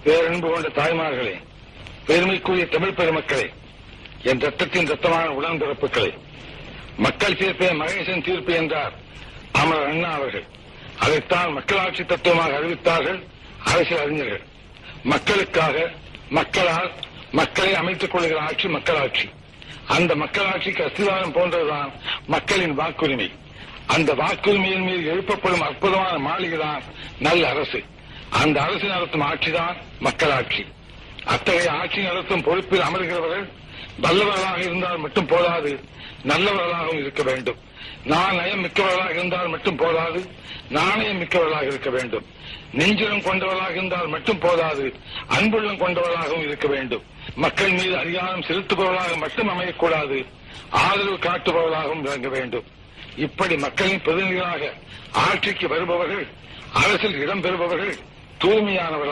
பேரன்பு கொண்ட தாய்மார்களே, பெருமைக்குரிய தமிழ் பெருமக்களே, என் ரத்தத்தின் ரத்தமான உடன்பிறப்புகளே, மக்கள் தீர்ப்பே மகேசன் தீர்ப்பு என்றார் அமரர் அண்ணா அவர்கள். அதைத்தான் மக்களாட்சி தத்துவமாக அறிவித்தார்கள் அரசியல் அறிஞர்கள். மக்களுக்காக, மக்களால், மக்களை அமைத்துக் கொள்கிற ஆட்சி மக்களாட்சி. அந்த மக்களாட்சிக்கு அஸ்திவாரம் போன்றதுதான் மக்களின் வாக்குரிமை. அந்த வாக்குரிமையின் மீது எழுப்பப்படும் அற்புதமான மாளிகைதான் நல்ல அரசு. அந்த அரசு நடத்தும் ஆட்சிதான் மக்களாட்சி. அத்தகைய ஆட்சி நடத்தும் பொறுப்பில் அமர்கிறவர்கள் வல்லவர்களாக இருந்தால் மட்டும் போதாது, நல்லவர்களாகவும் இருக்க வேண்டும். நயம் மிக்கவர்களாக இருந்தால் மட்டும் போதாது, நாணயம் மிக்கவர்களாக இருக்க வேண்டும். நெஞ்சுரம் கொண்டவர்களாக இருந்தால் மட்டும் போதாது, அன்புள்ளம் கொண்டவர்களாகவும் இருக்க வேண்டும். மக்கள் மீது அதிகாரம் செலுத்துபவர்களாக மட்டும் அமையக்கூடாது, ஆதரவு காட்டுபவர்களாகவும் விளங்க வேண்டும். இப்படி மக்களின் பிரதிநிதிகளாக ஆட்சிக்கு வருபவர்கள், அரசில் இடம்பெறுபவர்கள் தூய்மையானவர்கள்.